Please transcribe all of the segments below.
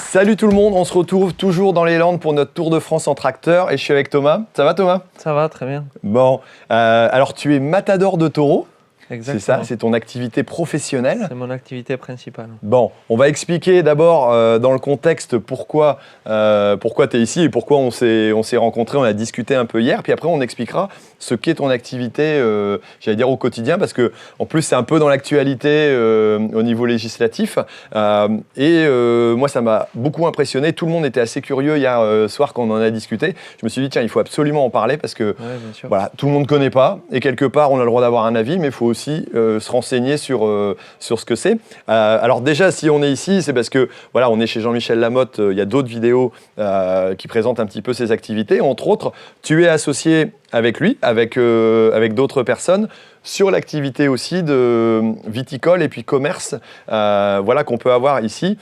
Salut tout le monde, on se retrouve toujours dans les Landes pour notre Tour de France en tracteur et je suis avec Thomas. Ça va Thomas? Ça va, très bien. Bon, alors tu es matador de taureaux, Exactement. c'est ça, c'est ton activité professionnelle. C'est mon activité principale. Bon, on va expliquer d'abord dans le contexte pourquoi tu es ici et pourquoi on s'est rencontrés, on a discuté un peu hier, puis après on expliquera ce qu'est ton activité, j'allais dire au quotidien, parce que en plus c'est un peu dans l'actualité au niveau législatif. Moi ça m'a beaucoup impressionné, tout le monde était assez curieux hier soir quand on en a discuté. Je me suis dit tiens, il faut absolument en parler parce que voilà, tout le monde ne connaît pas et quelque part on a le droit d'avoir un avis, mais il faut aussi se renseigner sur ce que c'est. Alors déjà, si on est ici, c'est parce que voilà, on est chez Jean-Michel Lamotte. Il y a d'autres vidéos qui présentent un petit peu ses activités. Entre autres, tu es associé avec lui, avec d'autres personnes, sur l'activité aussi de viticole et puis commerce, voilà, qu'on peut avoir ici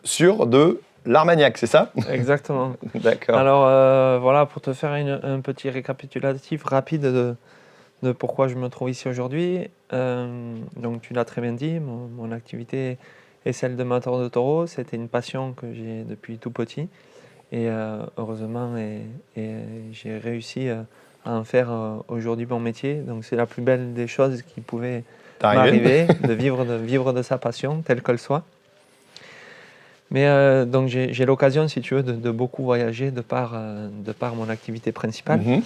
sur de l'Armagnac, c'est ça? Exactement. D'accord. Alors voilà, pour te faire un petit récapitulatif rapide de pourquoi je me trouve ici aujourd'hui. Donc tu l'as très bien dit, mon activité est celle de matador de taureaux. C'était une passion que j'ai depuis tout petit. Et heureusement, j'ai réussi à en faire aujourd'hui mon métier. Donc c'est la plus belle des choses qui pouvaient m'arriver, de vivre de sa passion, telle qu'elle soit. Mais donc j'ai l'occasion, si tu veux, de beaucoup voyager de par mon activité principale. Mm-hmm.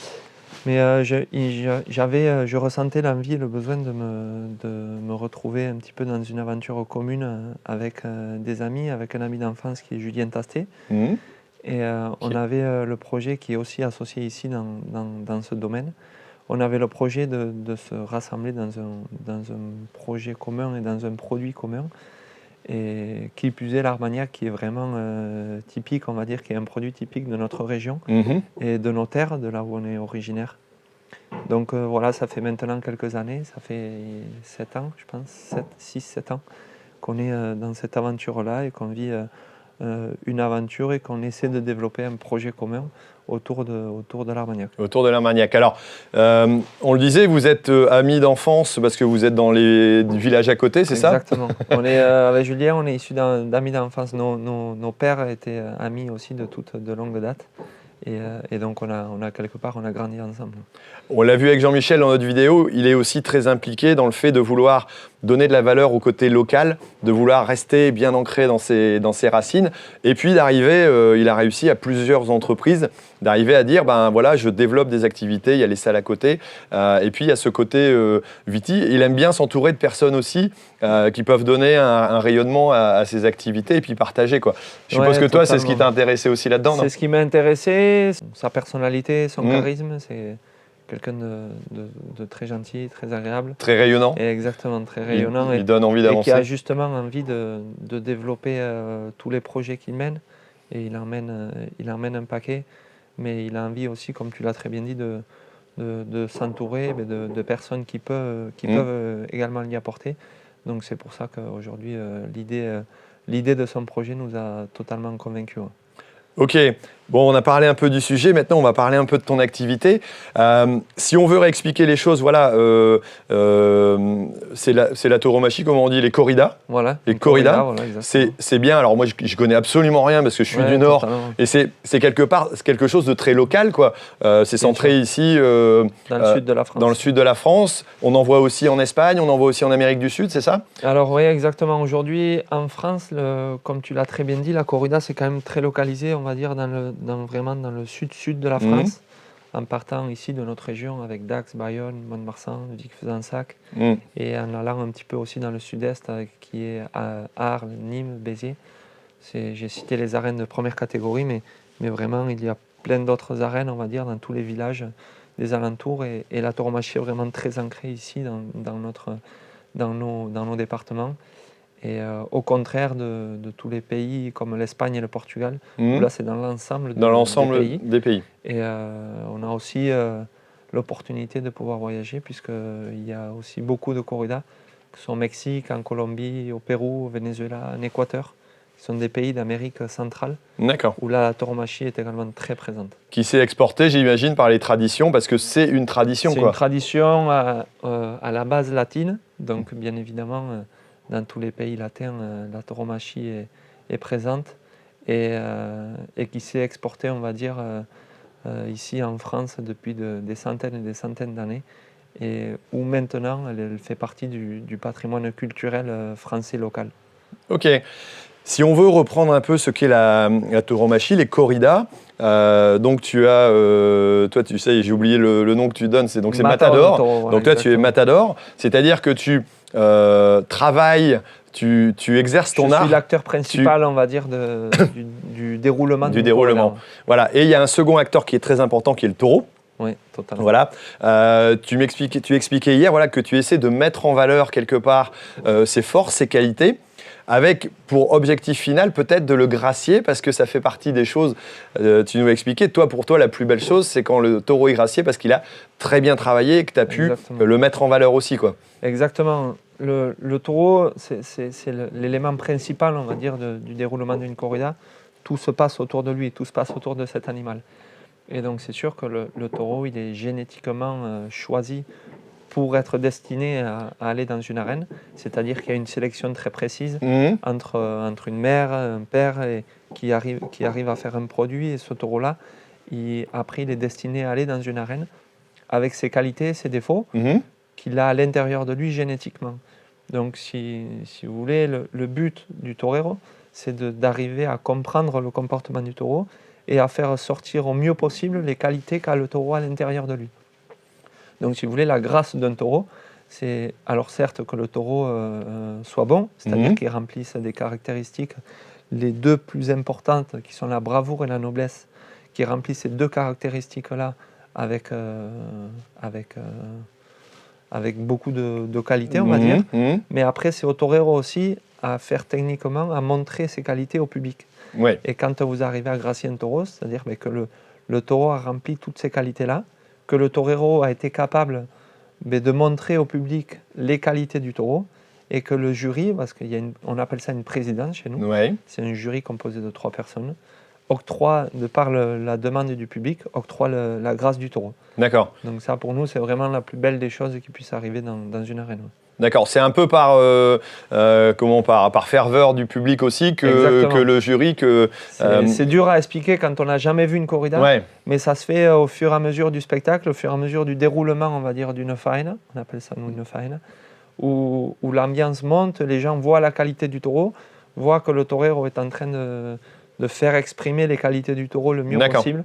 Mais je ressentais l'envie et le besoin de me retrouver un petit peu dans une aventure commune avec des amis, avec un ami d'enfance qui est Julien Tastet. Mm-hmm. Et on avait le projet qui est aussi associé ici dans ce domaine. On avait le projet de se rassembler dans un projet commun et dans un produit commun. Et qui plus est l'Armagnac, qui est vraiment typique, on va dire, qui est un produit typique de notre région et de nos terres, de là où on est originaire. Donc voilà, ça fait maintenant quelques années, ça fait 7 ans, je pense, 6-7 ans, qu'on est dans cette aventure-là et qu'on vit une aventure et qu'on essaie de développer un projet commun autour de l'Armagnac. Autour de l'Armagnac. Alors, on le disait, vous êtes amis d'enfance parce que vous êtes dans les villages à côté, c'est ça? Exactement. On est, avec Julien, on est issus d'amis d'enfance. Nos pères étaient amis aussi de longue date. Et donc, on a quelque part, on a grandi ensemble. On l'a vu avec Jean-Michel dans notre vidéo, il est aussi très impliqué dans le fait de vouloir donner de la valeur au côté local, de vouloir rester bien ancré dans ses racines, et puis d'arriver, il a réussi à plusieurs entreprises, d'arriver à dire, ben voilà, je développe des activités, il y a les salles à côté, et puis il y a ce côté Viti. Il aime bien s'entourer de personnes aussi qui peuvent donner un rayonnement à ses activités et puis partager, quoi. Je suppose que toi, c'est ce qui t'a intéressé aussi là-dedans, non? C'est ce qui m'a intéressé, sa personnalité, son charisme, c'est quelqu'un de très gentil, très agréable. Très rayonnant. Et exactement, très rayonnant. Il donne envie d'avancer. Et qui a justement envie de développer tous les projets qu'il mène. Et il emmène un paquet. Mais il a envie aussi, comme tu l'as très bien dit, de s'entourer de personnes qui peuvent également l'y apporter. Donc c'est pour ça qu'aujourd'hui, l'idée de son projet nous a totalement convaincus. Ok, bon, on a parlé un peu du sujet, maintenant on va parler un peu de ton activité. Si on veut réexpliquer les choses, voilà, c'est la tauromachie, comme on dit, les corridas. Voilà, les corridas, voilà, c'est bien. Alors moi, je connais absolument rien parce que je suis du Nord. Totalement. Et c'est quelque chose de très local, quoi. C'est centré ici dans le sud de la France. Dans le sud de la France. On en voit aussi en Espagne, on en voit aussi en Amérique du Sud, c'est ça? Alors oui, exactement. Aujourd'hui, en France, comme tu l'as très bien dit, la corrida, c'est quand même très localisé, on va dire, vraiment dans le sud-sud de la France, en partant ici de notre région avec Dax, Bayonne, Mont-de-Marsan, Vic-Fezensac, et en allant un petit peu aussi dans le sud-est, qui est Arles, Nîmes, Béziers. J'ai cité les arènes de première catégorie, mais vraiment, il y a plein d'autres arènes, on va dire, dans tous les villages des alentours, et la tauromachie est vraiment très ancrée ici, dans nos départements. Et au contraire de tous les pays comme l'Espagne et le Portugal, où là c'est dans l'ensemble des pays. Et on a aussi l'opportunité de pouvoir voyager, puisqu'il y a aussi beaucoup de corridas, que ce soit au Mexique, en Colombie, au Pérou, au Venezuela, en Équateur. Ce sont des pays d'Amérique centrale, où là la tauromachie est également très présente. Qui s'est exportée, j'imagine, par les traditions, parce que c'est une tradition. C'est une tradition à la base latine, donc bien évidemment... Dans tous les pays latins, la tauromachie est présente. et qui s'est exportée, on va dire, ici en France depuis des centaines et des centaines d'années, et où maintenant elle fait partie du patrimoine culturel français local. Ok. Si on veut reprendre un peu ce qu'est la tauromachie, les corridas, donc tu as, toi tu sais, j'ai oublié le nom que tu donnes, c'est Matador. Taureau, voilà, donc toi tu es Matador, c'est-à-dire que tu travailles, tu exerces ton art. Je suis l'acteur principal, on va dire, du déroulement. Du déroulement. Voilà. Et il y a un second acteur qui est très important, qui est le taureau. Oui, totalement. Voilà. Tu expliquais hier, voilà, que tu essaies de mettre en valeur quelque part ses forces, ses qualités, avec pour objectif final peut-être de le gracier, parce que ça fait partie des choses, tu nous as expliqué, pour toi la plus belle chose c'est quand le taureau est gracié parce qu'il a très bien travaillé et que tu as pu le mettre en valeur aussi, quoi. Exactement. Le taureau, c'est l'élément principal, on va dire, du déroulement d'une corrida. Tout se passe autour de lui, tout se passe autour de cet animal. Et donc c'est sûr que le taureau, il est génétiquement choisi pour être destiné à aller dans une arène. C'est-à-dire qu'il y a une sélection très précise entre une mère, un père, qui arrive à faire un produit. Et ce taureau-là, après, il est destiné à aller dans une arène avec ses qualités, ses défauts, qu'il a à l'intérieur de lui génétiquement. Donc si vous voulez, le but du torero, c'est d'arriver à comprendre le comportement du taureau et à faire sortir au mieux possible les qualités qu'a le taureau à l'intérieur de lui. Donc si vous voulez, la grâce d'un taureau, c'est alors certes que le taureau soit bon, c'est-à-dire qu'il remplisse des caractéristiques, les deux plus importantes, qui sont la bravoure et la noblesse, qui remplissent ces deux caractéristiques-là avec beaucoup de qualité, on va dire. Mais après, c'est au torero aussi à faire techniquement, à montrer ses qualités au public. Ouais. Et quand vous arrivez à gracier un taureau, c'est-à-dire que le taureau a rempli toutes ces qualités-là, que le torero a été capable de montrer au public les qualités du taureau, et que le jury, parce qu'on appelle ça une présidence chez nous, c'est un jury composé de 3 personnes, octroie, de par la demande du public, octroie la grâce du taureau. D'accord. Donc ça, pour nous, c'est vraiment la plus belle des choses qui puisse arriver dans une arène. D'accord, c'est un peu par ferveur du public aussi que le jury... C'est dur à expliquer quand on n'a jamais vu une corrida, mais ça se fait au fur et à mesure du spectacle, au fur et à mesure du déroulement, on va dire, d'une faena, on appelle ça nous une faena, où l'ambiance monte, les gens voient la qualité du taureau, voient que le torero est en train de faire exprimer les qualités du taureau le mieux possible,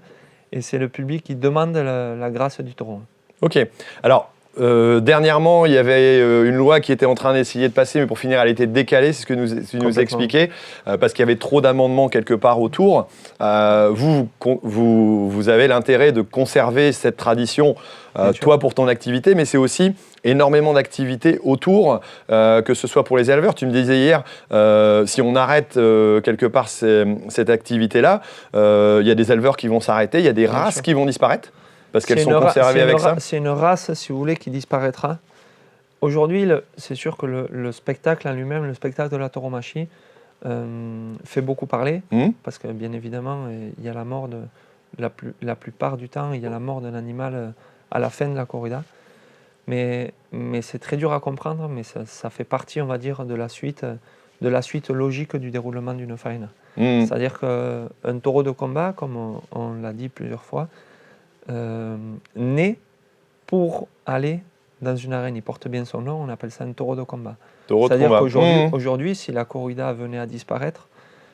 et c'est le public qui demande la grâce du taureau. Ok, alors... dernièrement, il y avait une loi qui était en train d'essayer de passer, mais pour finir, elle était décalée, c'est ce que tu nous expliquais, parce qu'il y avait trop d'amendements quelque part autour. Vous avez l'intérêt de conserver cette tradition, toi pour ton activité, mais c'est aussi énormément d'activités autour, que ce soit pour les éleveurs. Tu me disais hier, si on arrête quelque part cette activité-là, il y a des éleveurs qui vont s'arrêter, il y a des races qui vont disparaître. Parce qu'elles sont conservées avec ça. C'est une race, si vous voulez, qui disparaîtra. Aujourd'hui, c'est sûr que le spectacle en lui-même, le spectacle de la tauromachie, fait beaucoup parler. Parce que, bien évidemment, il y a la mort la plupart du temps, il y a la mort d'un animal à la fin de la corrida. Mais c'est très dur à comprendre, mais ça fait partie, on va dire, de la suite logique du déroulement d'une faena. C'est-à-dire qu'un taureau de combat, comme on l'a dit plusieurs fois, né pour aller dans une arène. Il porte bien son nom, on appelle ça un taureau de combat. C'est-à-dire qu'aujourd'hui, si la corrida venait à disparaître,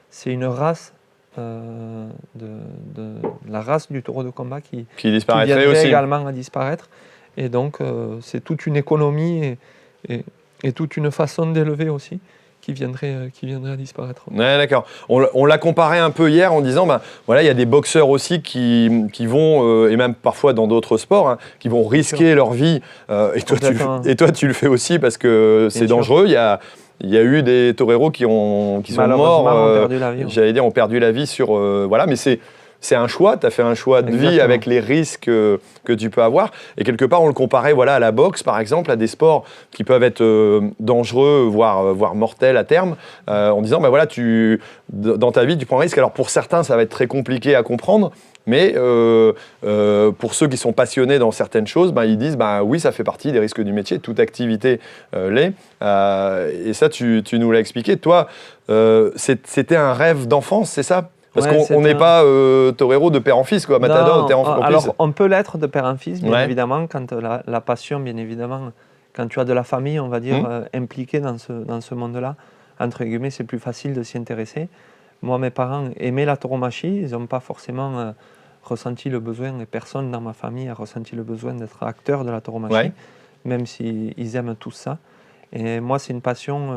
c'est une race, la race du taureau de combat qui disparaîtrait viendrait aussi également à disparaître. Et donc, c'est toute une économie et toute une façon d'élever aussi qui viendrait à disparaître. Ouais, d'accord. On l'a comparé un peu hier en disant, voilà, il y a des boxeurs aussi qui vont, et même parfois dans d'autres sports, qui vont risquer leur vie. Et toi, tu le fais aussi parce que c'est dangereux. Il y a eu des toreros qui sont morts. Ont perdu la vie. J'allais dire, ont perdu la vie sur... voilà, mais c'est un choix, tu as fait un choix de vie avec les risques que tu peux avoir. Et quelque part, on le comparait à la boxe, par exemple, à des sports qui peuvent être dangereux, voire mortels à terme, en disant, voilà, dans ta vie, tu prends un risque. Alors pour certains, ça va être très compliqué à comprendre, Mais pour ceux qui sont passionnés dans certaines choses, ils disent oui, ça fait partie des risques du métier, toute activité l'est. Et ça, tu nous l'as expliqué. Toi, c'était un rêve d'enfance, c'est ça? Parce qu'on n'est pas torero de père en fils, quoi, matador de père en fils. Alors, on peut l'être de père en fils, bien évidemment, quand la passion, bien évidemment, quand tu as de la famille, on va dire, impliquée dans ce monde-là, entre guillemets, c'est plus facile de s'y intéresser. Moi, mes parents aimaient la tauromachie, ils n'ont pas forcément ressenti le besoin, et personne dans ma famille a ressenti le besoin d'être acteur de la tauromachie, même s'ils aiment tout ça. Et moi, c'est une passion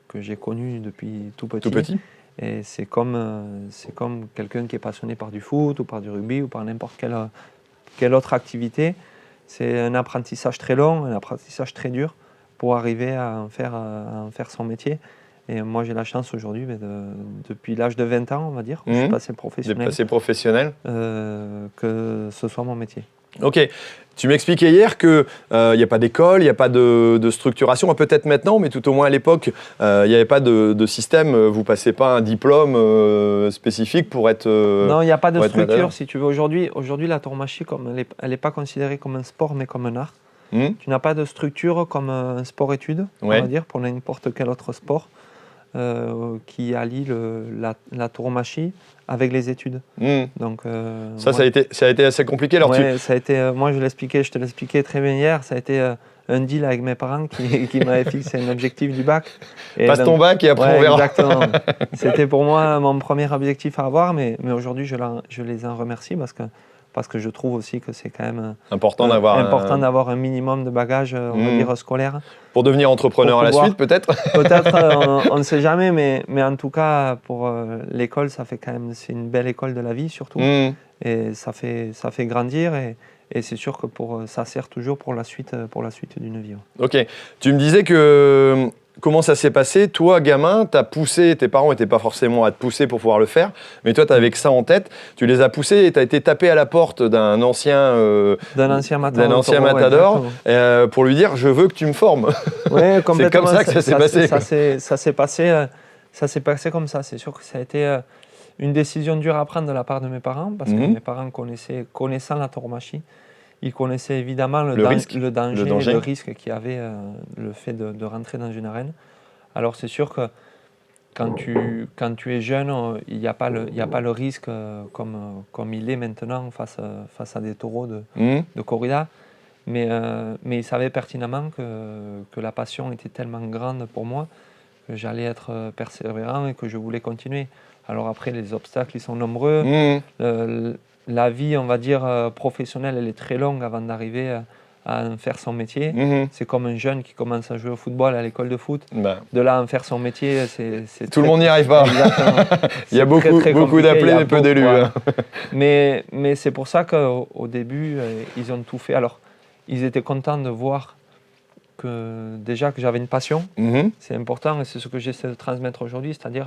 que j'ai connue depuis tout petit. Tout petit. Et c'est comme quelqu'un qui est passionné par du foot ou par du rugby ou par n'importe quelle autre activité. C'est un apprentissage très long, un apprentissage très dur pour arriver à en faire son métier. Et moi, j'ai la chance aujourd'hui, depuis l'âge de 20 ans, on va dire, où je suis passé professionnel, que ce soit mon métier. Ok. Tu m'expliquais hier qu'il n'y a pas d'école, il n'y a pas de structuration, peut-être maintenant, mais tout au moins à l'époque, il n'y avait pas de système. Vous ne passez pas un diplôme spécifique pour être non, il n'y a pas de structure, si tu veux. Aujourd'hui, la tauromachie, elle n'est pas considérée comme un sport, mais comme un art. Tu n'as pas de structure comme un sport-études, on va dire, pour n'importe quel autre sport. Qui allie la tauromachie avec les études. Donc, ça a été assez compliqué. Alors ça a été, moi, je te l'expliquais très bien hier, ça a été un deal avec mes parents qui m'avaient fixé un objectif du bac. Passe ton bac et après on verra. Exactement. C'était pour moi mon premier objectif à avoir, mais aujourd'hui, je les en remercie parce que je trouve aussi que c'est quand même important d'avoir un minimum de bagages, on va dire, scolaires. Pour devenir entrepreneur à la suite, peut-être. Peut-être, on ne sait jamais, mais en tout cas, pour l'école, c'est une belle école de la vie, surtout. Et ça fait grandir, et c'est sûr que ça sert toujours pour la suite d'une vie. Ok. Tu me disais que... Comment ça s'est passé? Toi, gamin, t'as poussé, tes parents n'étaient pas forcément à te pousser pour pouvoir le faire, mais toi, tu avais que ça en tête. Tu les as poussés et tu as été tapé à la porte d'un ancien matador pour lui dire « je veux que tu me formes ». Ouais, c'est comme ça que ça s'est passé. Ça s'est passé comme ça. C'est sûr que ça a été une décision dure à prendre de la part de mes parents, parce que mes parents connaissant la tauromachie, ils connaissaient évidemment le danger, le risque qu'il y avait, le fait de rentrer dans une arène. Alors c'est sûr que quand tu es jeune, il n'y a pas le risque comme il est maintenant face à des taureaux de corrida. Mais ils savaient pertinemment que la passion était tellement grande pour moi que j'allais être persévérant et que je voulais continuer. Alors après, les obstacles, ils sont nombreux. La vie, on va dire, professionnelle, elle est très longue avant d'arriver à en faire son métier. C'est comme un jeune qui commence à jouer au football à l'école de foot. De là à en faire son métier, c'est tout le monde n'y arrive pas. Il y a beaucoup d'appelés et peu d'élus. Mais c'est pour ça qu'au début, ils ont tout fait. Alors, ils étaient contents de voir que j'avais une passion. C'est important et c'est ce que j'essaie de transmettre aujourd'hui, c'est-à-dire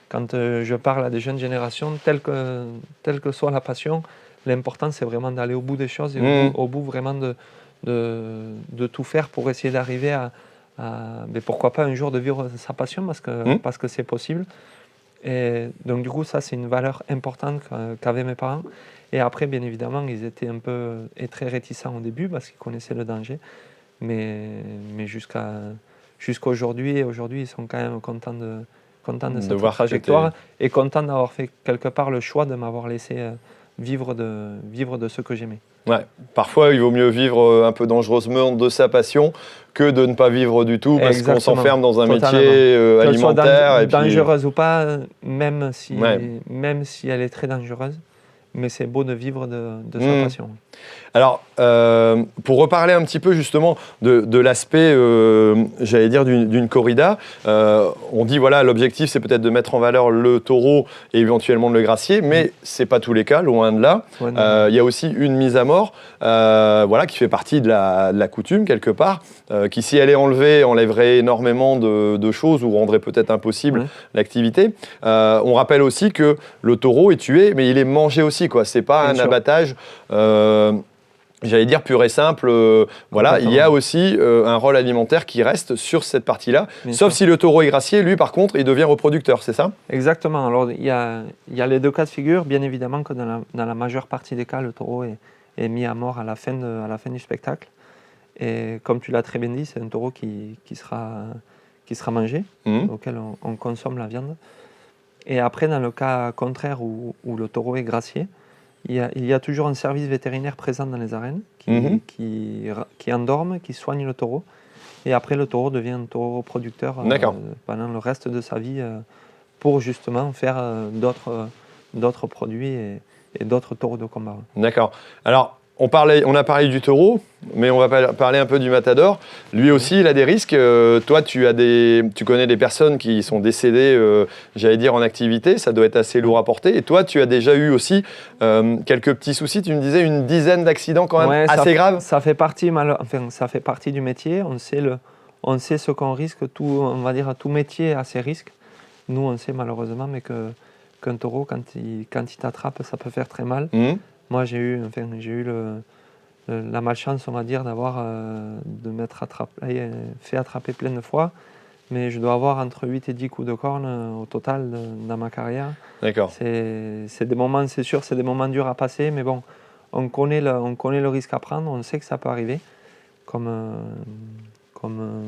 quand je parle à des jeunes générations, telle que soit la passion, l'important c'est vraiment d'aller au bout des choses et au bout vraiment de tout faire pour essayer d'arriver mais pourquoi pas un jour de vivre sa passion parce que c'est possible. Et donc du coup ça c'est une valeur importante qu'avaient mes parents. Et après bien évidemment ils étaient un peu très réticents au début parce qu'ils connaissaient le danger. Mais jusqu'à aujourd'hui ils sont quand même contents de cette trajectoire et content d'avoir fait quelque part le choix de m'avoir laissé vivre de ce que j'aimais. Ouais. Parfois, il vaut mieux vivre un peu dangereusement de sa passion que de ne pas vivre du tout parce qu'on s'enferme dans un métier alimentaire. Et dangereuse ou pas, même si elle est très dangereuse, mais c'est beau de vivre de sa passion. Alors, pour reparler un petit peu justement de l'aspect, j'allais dire, d'une corrida, on dit, voilà, l'objectif, c'est peut-être de mettre en valeur le taureau et éventuellement le gracier, mais ce n'est pas tous les cas, loin de là. Il y a aussi une mise à mort, qui fait partie de la coutume, quelque part, qui, si elle est enlevée, enlèverait énormément de choses ou rendrait peut-être impossible l'activité. On rappelle aussi que le taureau est tué, mais il est mangé aussi, quoi. Ce n'est pas un abattage... j'allais dire pur et simple, voilà, il y a aussi un rôle alimentaire qui reste sur cette partie-là, sauf si le taureau est gracié, lui par contre, il devient reproducteur, c'est ça? Exactement. Alors il y a les deux cas de figure. Bien évidemment que dans la majeure partie des cas, le taureau est mis à mort à la fin du spectacle. Et comme tu l'as très bien dit, c'est un taureau qui sera mangé, auquel on consomme la viande. Et après, dans le cas contraire où le taureau est gracié, il y a toujours un service vétérinaire présent dans les arènes qui endorme, qui soigne le taureau. Et après, le taureau devient un taureau reproducteur pendant le reste de sa vie pour justement faire d'autres produits et d'autres taureaux de combat. D'accord. Alors, on a parlé du taureau, mais on va parler un peu du matador. Lui aussi, il a des risques. Toi, tu connais des personnes qui sont décédées, j'allais dire, en activité. Ça doit être assez lourd à porter. Et toi, tu as déjà eu aussi quelques petits soucis. Tu me disais une dizaine d'accidents quand même assez graves. Ça fait partie du métier. On sait ce qu'on risque. On va dire tout métier a ses risques. Nous, on sait malheureusement, mais qu'un taureau, quand il t'attrape, ça peut faire très mal. Moi, j'ai eu la malchance, on va dire, de m'être fait attraper plein de fois. Mais je dois avoir entre 8 et 10 coups de corne au total dans ma carrière. D'accord. C'est des moments, c'est sûr, c'est des moments durs à passer. Mais bon, on connaît le risque à prendre. On sait que ça peut arriver. Comme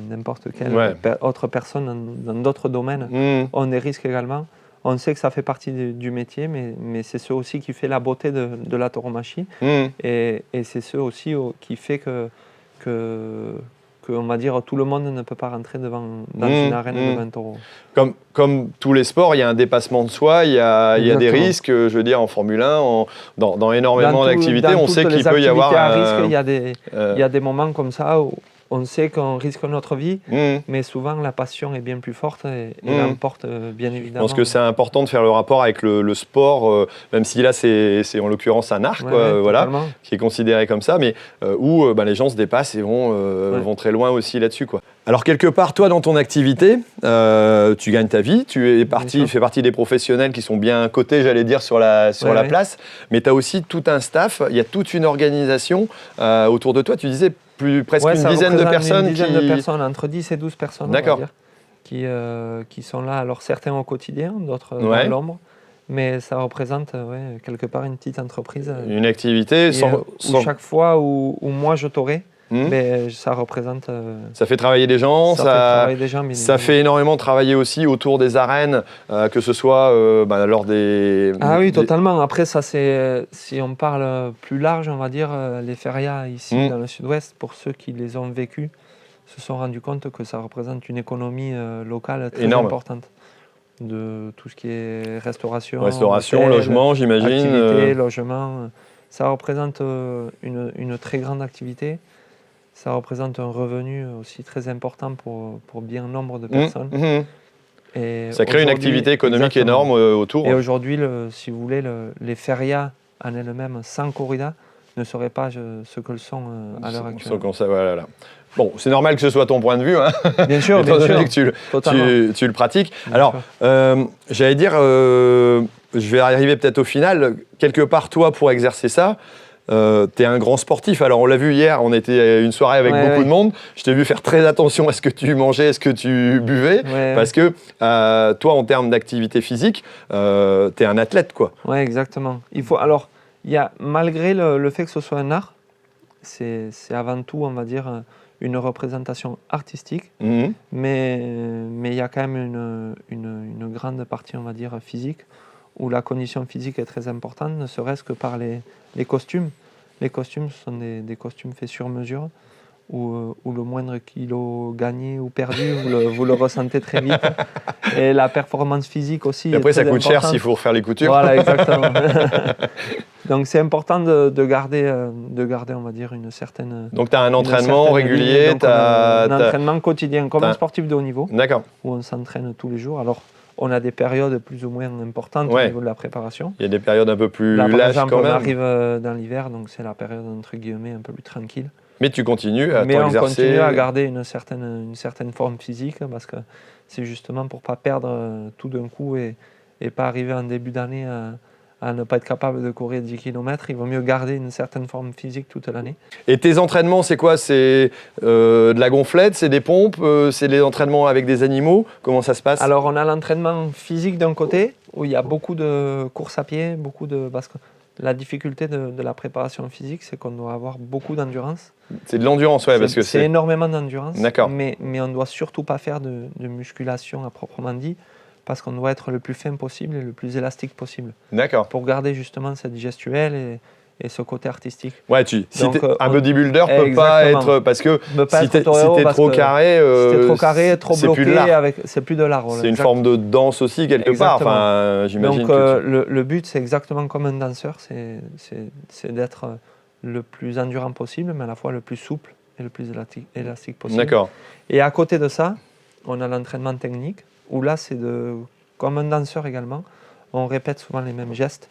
n'importe quelle autre personne dans d'autres domaines ont des risques également. On sait que ça fait partie du métier, mais c'est ce aussi qui fait la beauté de la tauromachie. Et c'est ce aussi qui fait que, on va dire, tout le monde ne peut pas rentrer dans une arène devant un taureau. Comme tous les sports, il y a un dépassement de soi, il y a des risques, je veux dire, en Formule 1, dans énormément d'activités, on sait qu'il peut y avoir... il y a des moments comme ça où on sait qu'on risque notre vie, mais souvent la passion est bien plus forte et l'emporte bien évidemment. Je pense que c'est important de faire le rapport avec le sport, même si là c'est en l'occurrence un art, voilà, qui est considéré comme ça, mais où les gens se dépassent et vont très loin aussi là-dessus, quoi. Alors quelque part, toi dans ton activité, tu gagnes ta vie, tu fais partie des professionnels qui sont bien cotés, j'allais dire, sur la place, mais tu as aussi tout un staff, il y a toute une organisation autour de toi, tu disais presque une dizaine de personnes. Une dizaine de personnes, entre 10 et 12 personnes, on va dire, qui sont là, alors certains au quotidien, d'autres dans l'ombre. Mais ça représente quelque part une petite entreprise. Une activité où chaque fois où moi je t'aurai, mais ça représente... ça fait travailler des gens, ça fait énormément travailler aussi autour des arènes, que ce soit lors des... Ah oui, totalement. Après, ça c'est, si on parle plus large, on va dire, les férias ici dans le sud-ouest, pour ceux qui les ont vécus, se sont rendus compte que ça représente une économie locale très importante. De tout ce qui est restauration, hôtel, logement, j'imagine. Activité, logement. Ça représente une très grande activité. Ça représente un revenu aussi très important pour bien nombre de personnes. Et ça crée une activité économique énorme autour. Et aujourd'hui, si vous voulez, les férias en elles-mêmes, sans corrida, ne seraient pas ce que le sont à l'heure actuelle. Voilà. Bon, c'est normal que ce soit ton point de vue, hein. Bien sûr, étant donné que tu le pratiques. Alors, j'allais dire, je vais arriver peut-être au final. Quelque part, toi, pour exercer ça, tu es un grand sportif. Alors, on l'a vu hier, on était à une soirée avec beaucoup de monde. Je t'ai vu faire très attention à ce que tu mangeais, à ce que tu buvais. Parce que toi, en termes d'activité physique, tu es un athlète, quoi. Oui, exactement. Alors, malgré le fait que ce soit un art, c'est avant tout, on va dire, une représentation artistique, mais il y a quand même une grande partie, on va dire, physique, où la condition physique est très importante, ne serait-ce que par les costumes. Les costumes sont des costumes faits sur mesure, où le moindre kilo gagné ou perdu, vous le ressentez très vite. Et la performance physique aussi. Et après, ça coûte importante. cher s'il faut refaire les coutures. Voilà, exactement. Donc, c'est important de garder, on va dire, une certaine... Donc, tu as un entraînement régulier. Un entraînement quotidien, comme un sportif de haut niveau. D'accord. Où on s'entraîne tous les jours. Alors, on a des périodes plus ou moins importantes au niveau de la préparation. Il y a des périodes un peu plus là, lâches exemple, quand même. On arrive dans l'hiver, donc c'est la période entre guillemets un peu plus tranquille. Mais tu continues à Mais on t'exercer. continue à garder une certaine forme physique parce que c'est justement pour ne pas perdre tout d'un coup et pas arriver en début d'année à ne pas être capable de courir 10 km, il vaut mieux garder une certaine forme physique toute l'année. Et tes entraînements, c'est quoi? C'est de la gonflette, c'est des pompes, c'est des entraînements avec des animaux? Comment ça se passe? Alors, on a l'entraînement physique d'un côté, où il y a beaucoup de courses à pied, parce que la difficulté de la préparation physique, c'est qu'on doit avoir beaucoup d'endurance. C'est de l'endurance, ouais, parce que c'est énormément d'endurance. D'accord. Mais on ne doit surtout pas faire de musculation à proprement dit, parce qu'on doit être le plus fin possible et le plus élastique possible. D'accord. Pour garder justement cette gestuelle et ce côté artistique. Ouais, un bodybuilder ne peut pas être... Parce que si tu es trop carré, trop bloqué, c'est plus de l'art. C'est une forme de danse aussi, quelque part. Enfin, j'imagine. Donc le but, c'est exactement comme un danseur, c'est d'être le plus endurant possible, mais à la fois le plus souple et le plus élastique possible. D'accord. Et à côté de ça, on a l'entraînement technique, où là, c'est comme un danseur également. On répète souvent les mêmes gestes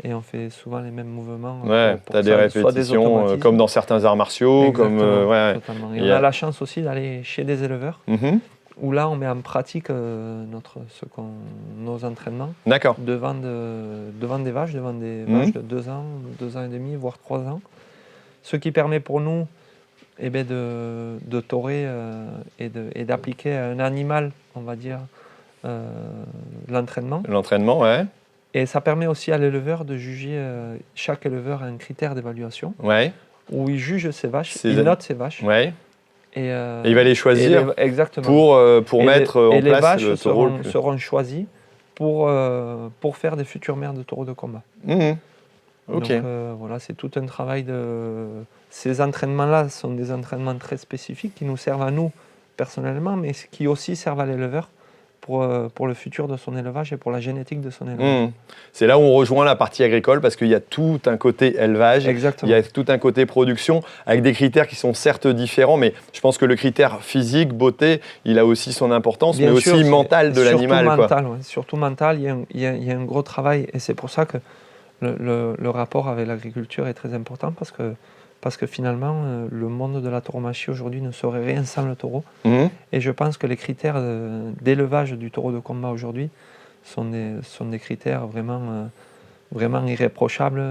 et on fait souvent les mêmes mouvements. Ouais, tu as des répétitions comme dans certains arts martiaux. Totalement. Et on a la chance aussi d'aller chez des éleveurs où là, on met en pratique nos entraînements devant des vaches, vaches de 2 ans, 2 ans et demi, voire 3 ans. Ce qui permet pour nous de torer et d'appliquer à un animal, on va dire, l'entraînement. L'entraînement, ouais. Et ça permet aussi à l'éleveur de juger, chaque éleveur a un critère d'évaluation où il juge ses vaches, il note ses vaches. Ouais. Et il va les choisir pour mettre en place le taureau. Les vaches seront choisies pour faire des futures mères de taureaux de combat. Ok. Donc voilà, c'est tout un travail Ces entraînements-là sont des entraînements très spécifiques qui nous servent à nous personnellement, mais qui aussi servent à l'éleveur pour le futur de son élevage et pour la génétique de son élevage. C'est là où on rejoint la partie agricole parce qu'il y a tout un côté élevage, il y a tout un côté production avec des critères qui sont certes différents, mais je pense que le critère physique, beauté, il a aussi son importance, mais aussi mental de l'animal. Surtout mental, il y a un gros travail et c'est pour ça que le rapport avec l'agriculture est très important parce que finalement, le monde de la tauromachie aujourd'hui ne serait rien sans le taureau. Et je pense que les critères d'élevage du taureau de combat aujourd'hui sont des critères vraiment irréprochables.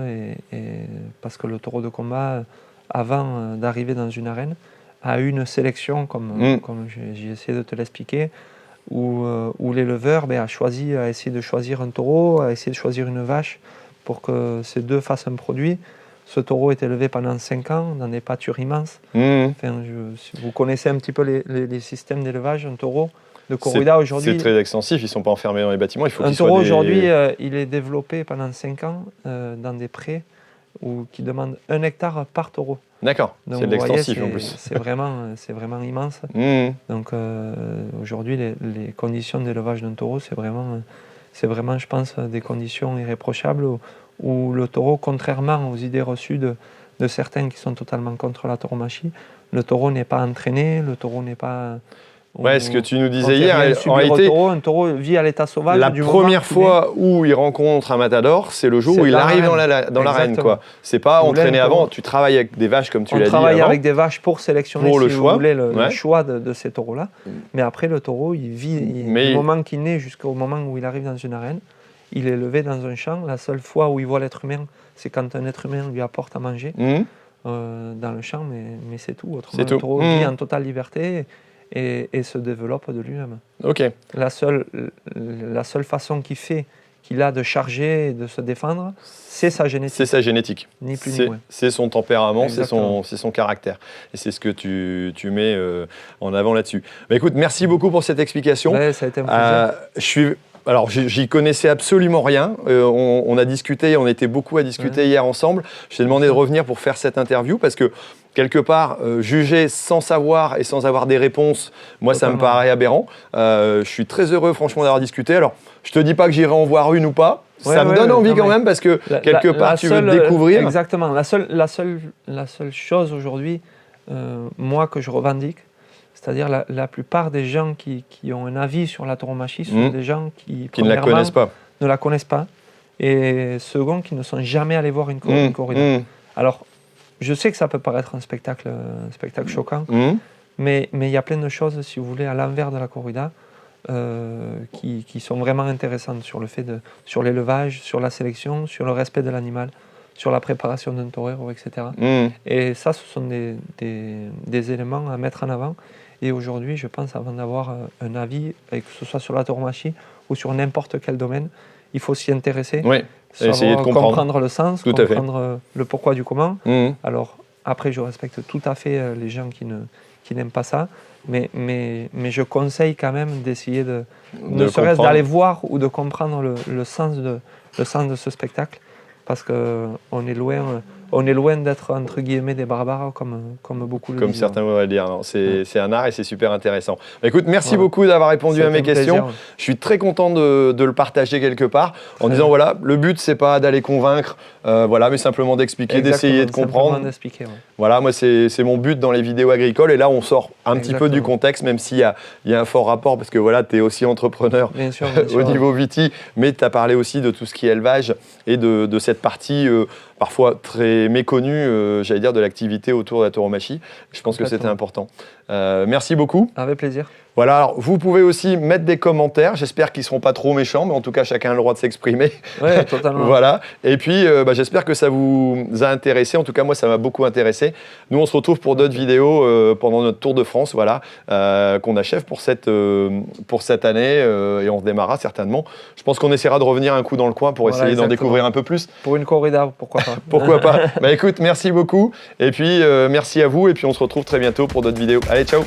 Parce que le taureau de combat, avant d'arriver dans une arène, a eu une sélection, comme j'ai essayé de te l'expliquer, où l'éleveur a essayé de choisir un taureau, a essayé de choisir une vache pour que ces deux fassent un produit. Ce taureau est élevé pendant 5 ans dans des pâtures immenses. Enfin, si vous connaissez un petit peu les systèmes d'élevage, un taureau de corrida aujourd'hui... C'est très extensif, ils ne sont pas enfermés dans les bâtiments. Un taureau aujourd'hui, il est développé pendant 5 ans dans des prés qui demandent 1 hectare par taureau. D'accord, c'est de l'extensif en plus. C'est vraiment immense. Donc aujourd'hui, les conditions d'élevage d'un taureau, c'est vraiment, je pense, des conditions irréprochables où le taureau, contrairement aux idées reçues de certains qui sont totalement contre la tauromachie, le taureau n'est pas entraîné, le taureau n'est pas... ce que tu nous disais hier, en réalité, un taureau vit à l'état sauvage. La première fois où il rencontre un matador, c'est le jour où il arrive dans l'arène. C'est pas entraîné avant, tu travailles avec des vaches comme tu l'as dit. On travaille avec des vaches pour sélectionner pour le choix de ces taureaux-là. Mais après, le taureau, il vit du moment qu'il naît jusqu'au moment où il arrive dans une arène. Il est élevé dans un champ. La seule fois où il voit l'être humain, c'est quand un être humain lui apporte à manger dans le champ, mais c'est tout. Autrement, le taureau vit en totale liberté et se développe de lui-même. Okay. La seule façon qu'il a de charger et de se défendre, c'est sa génétique. C'est sa génétique. Ni plus ni moins. C'est son tempérament, c'est son caractère. Et c'est ce que tu mets en avant là-dessus. Écoute, merci beaucoup pour cette explication. Ouais, ça a été un plaisir. Alors, j'y connaissais absolument rien. On a discuté, on était beaucoup à discuter hier ensemble. Je t'ai demandé de revenir pour faire cette interview parce que, quelque part, juger sans savoir et sans avoir des réponses, moi, ça me paraît aberrant. Je suis très heureux, franchement, d'avoir discuté. Alors, je te dis pas que j'irai en voir une ou pas. Ça me donne envie quand même parce que, quelque part, tu veux te découvrir. Exactement. La seule chose aujourd'hui, moi, que je revendique, c'est-à-dire la plupart des gens qui ont un avis sur la tauromachie sont des gens qui ne la connaissent pas. Et second, qui ne sont jamais allés voir une corrida. Alors, je sais que ça peut paraître un spectacle choquant, mais il y a plein de choses, si vous voulez, à l'envers de la corrida. qui sont vraiment intéressantes sur l'élevage, sur la sélection, sur le respect de l'animal, sur la préparation d'un torero, etc. Et ça, ce sont des éléments à mettre en avant. Et aujourd'hui, je pense, avant d'avoir un avis, et que ce soit sur la tauromachie ou sur n'importe quel domaine, il faut s'y intéresser, essayer de comprendre le sens, comprendre le pourquoi du comment. Alors, après, je respecte tout à fait les gens qui n'aiment pas ça, mais je conseille quand même d'essayer ne serait-ce d'aller voir ou de comprendre le sens de ce spectacle, parce qu'on est loin d'être, entre guillemets, des barbares, comme beaucoup le disent. Comme certains voudraient le dire. C'est un art et c'est super intéressant. Écoute, merci beaucoup d'avoir répondu à mes questions. Plaisir. Je suis très content de le partager quelque part, en disant, voilà, le but, c'est pas d'aller convaincre, mais simplement d'expliquer, d'essayer de comprendre. Voilà, moi, c'est mon but dans les vidéos agricoles. Et là, on sort un petit peu du contexte, même s'il y a un fort rapport, parce que voilà, tu es aussi entrepreneur bien sûr, au niveau viti, mais tu as parlé aussi de tout ce qui est élevage et de cette partie parfois très méconnue, j'allais dire, de l'activité autour de la tauromachie. Je pense que c'était important. Merci beaucoup. Avec plaisir. Voilà, alors vous pouvez aussi mettre des commentaires, j'espère qu'ils ne seront pas trop méchants, mais en tout cas chacun a le droit de s'exprimer. Oui, totalement. Voilà, et puis j'espère que ça vous a intéressé, en tout cas moi ça m'a beaucoup intéressé. Nous on se retrouve pour d'autres vidéos pendant notre Tour de France, voilà, qu'on achève pour cette année et on redémarrera certainement. Je pense qu'on essaiera de revenir un coup dans le coin pour essayer d'en découvrir un peu plus. Pour une corrida, pourquoi pas. Pourquoi pas. Bah écoute, merci beaucoup, et puis merci à vous, et puis on se retrouve très bientôt pour d'autres vidéos. Allez, ciao.